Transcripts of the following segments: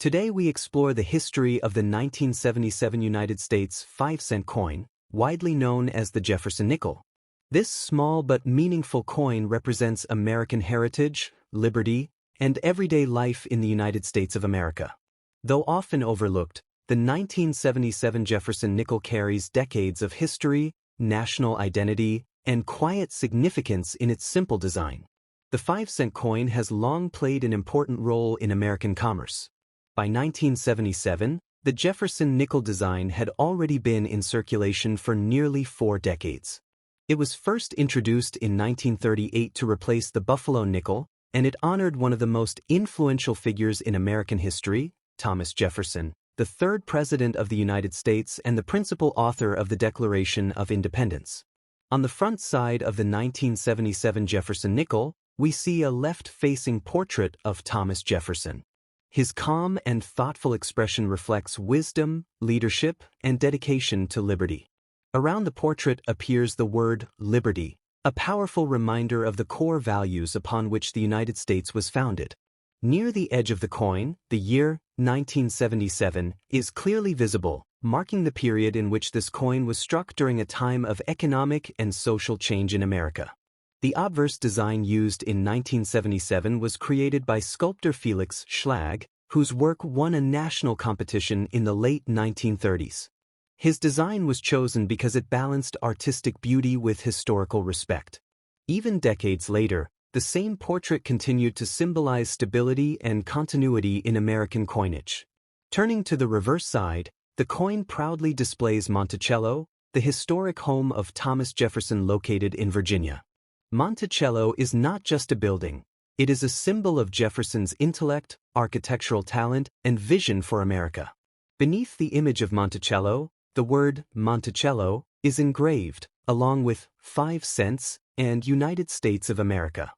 Today we explore the history of the 1977 United States 5-cent coin, widely known as the Jefferson Nickel. This small but meaningful coin represents American heritage, liberty, and everyday life in the United States of America. Though often overlooked, the 1977 Jefferson Nickel carries decades of history, national identity, and quiet significance in its simple design. The 5-cent coin has long played an important role in American commerce. By 1977, the Jefferson Nickel design had already been in circulation for nearly 4 decades. It was first introduced in 1938 to replace the Buffalo nickel, and it honored one of the most influential figures in American history, Thomas Jefferson, the third President of the United States and the principal author of the Declaration of Independence. On the front side of the 1977 Jefferson Nickel, we see a left-facing portrait of Thomas Jefferson. His calm and thoughtful expression reflects wisdom, leadership, and dedication to liberty. Around the portrait appears the word liberty, a powerful reminder of the core values upon which the United States was founded. Near the edge of the coin, the year 1977 is clearly visible, marking the period in which this coin was struck during a time of economic and social change in America. The obverse design used in 1977 was created by sculptor Felix Schlag, whose work won a national competition in the late 1930s. His design was chosen because it balanced artistic beauty with historical respect. Even decades later, the same portrait continued to symbolize stability and continuity in American coinage. Turning to the reverse side, the coin proudly displays Monticello, the historic home of Thomas Jefferson located in Virginia. Monticello is not just a building, it is a symbol of Jefferson's intellect, architectural talent, and vision for America. Beneath the image of Monticello, the word Monticello is engraved, along with 5 cents and United States of America.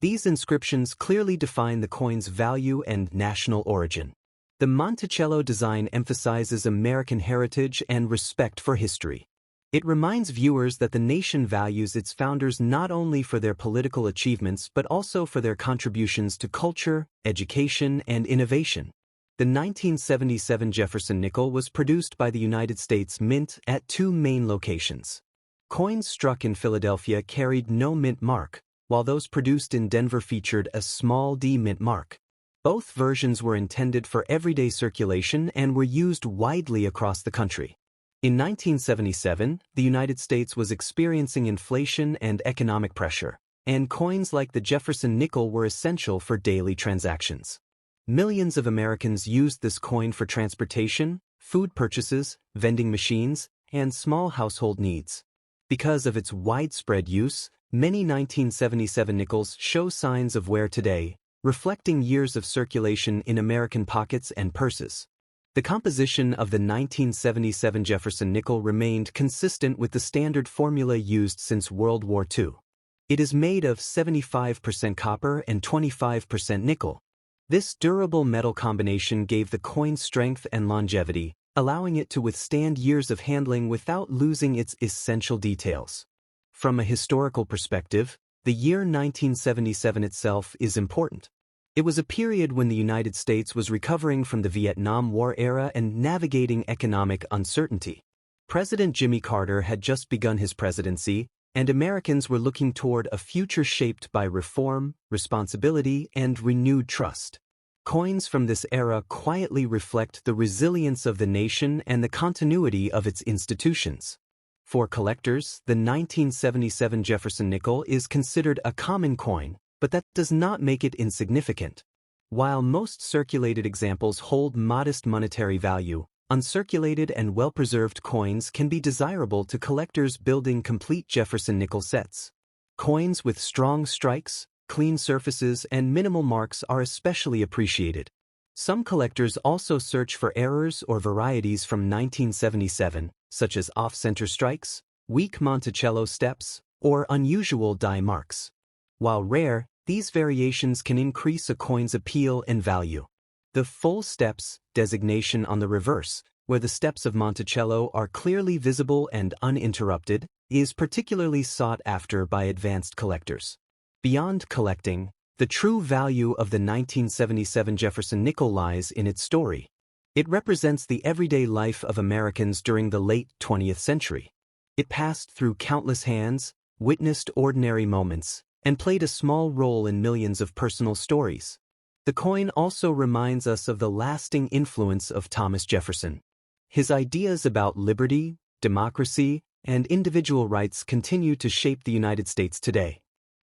These inscriptions clearly define the coin's value and national origin. The Monticello design emphasizes American heritage and respect for history. It reminds viewers that the nation values its founders not only for their political achievements but also for their contributions to culture, education, and innovation. The 1977 Jefferson Nickel was produced by the United States Mint at 2 main locations. Coins struck in Philadelphia carried no mint mark, while those produced in Denver featured a small D mint mark. Both versions were intended for everyday circulation and were used widely across the country. In 1977, the United States was experiencing inflation and economic pressure, and coins like the Jefferson Nickel were essential for daily transactions. Millions of Americans used this coin for transportation, food purchases, vending machines, and small household needs. Because of its widespread use, many 1977 nickels show signs of wear today, reflecting years of circulation in American pockets and purses. The composition of the 1977 Jefferson Nickel remained consistent with the standard formula used since World War II. It is made of 75% copper and 25% nickel. This durable metal combination gave the coin strength and longevity, allowing it to withstand years of handling without losing its essential details. From a historical perspective, the year 1977 itself is important. It was a period when the United States was recovering from the Vietnam War era and navigating economic uncertainty. President Jimmy Carter had just begun his presidency, and Americans were looking toward a future shaped by reform, responsibility, and renewed trust. Coins from this era quietly reflect the resilience of the nation and the continuity of its institutions. For collectors, the 1977 Jefferson Nickel is considered a common coin, but that does not make it insignificant. While most circulated examples hold modest monetary value, uncirculated and well-preserved coins can be desirable to collectors building complete Jefferson Nickel sets. Coins with strong strikes, clean surfaces, and minimal marks are especially appreciated. Some collectors also search for errors or varieties from 1977, such as off-center strikes, weak Monticello steps, or unusual die marks. While rare, these variations can increase a coin's appeal and value. The full steps designation on the reverse, where the steps of Monticello are clearly visible and uninterrupted, is particularly sought after by advanced collectors. Beyond collecting, The true value of the 1977 Jefferson nickel lies in its story. It represents the everyday life of Americans during the late 20th century. It passed through countless hands, witnessed ordinary moments, and played a small role in millions of personal stories. The coin also reminds us of the lasting influence of Thomas Jefferson. His ideas about liberty, democracy, and individual rights continue to shape the United States today.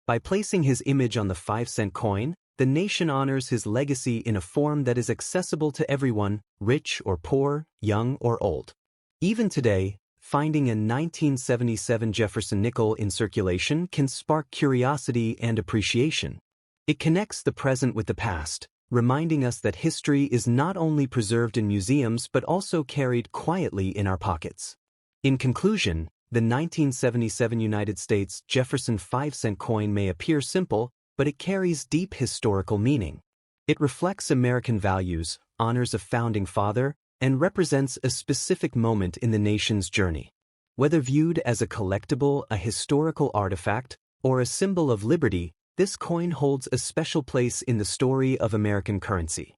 By placing his image on the 5-cent coin, the nation honors his legacy in a form that is accessible to everyone, rich or poor, young or old. Even today, finding a 1977 Jefferson nickel in circulation can spark curiosity and appreciation. It connects the present with the past, reminding us that history is not only preserved in museums but also carried quietly in our pockets. In conclusion, the 1977 United States Jefferson 5-cent coin may appear simple, but it carries deep historical meaning. It reflects American values, honors a founding father, and represents a specific moment in the nation's journey. Whether viewed as a collectible, a historical artifact, or a symbol of liberty, this coin holds a special place in the story of American currency.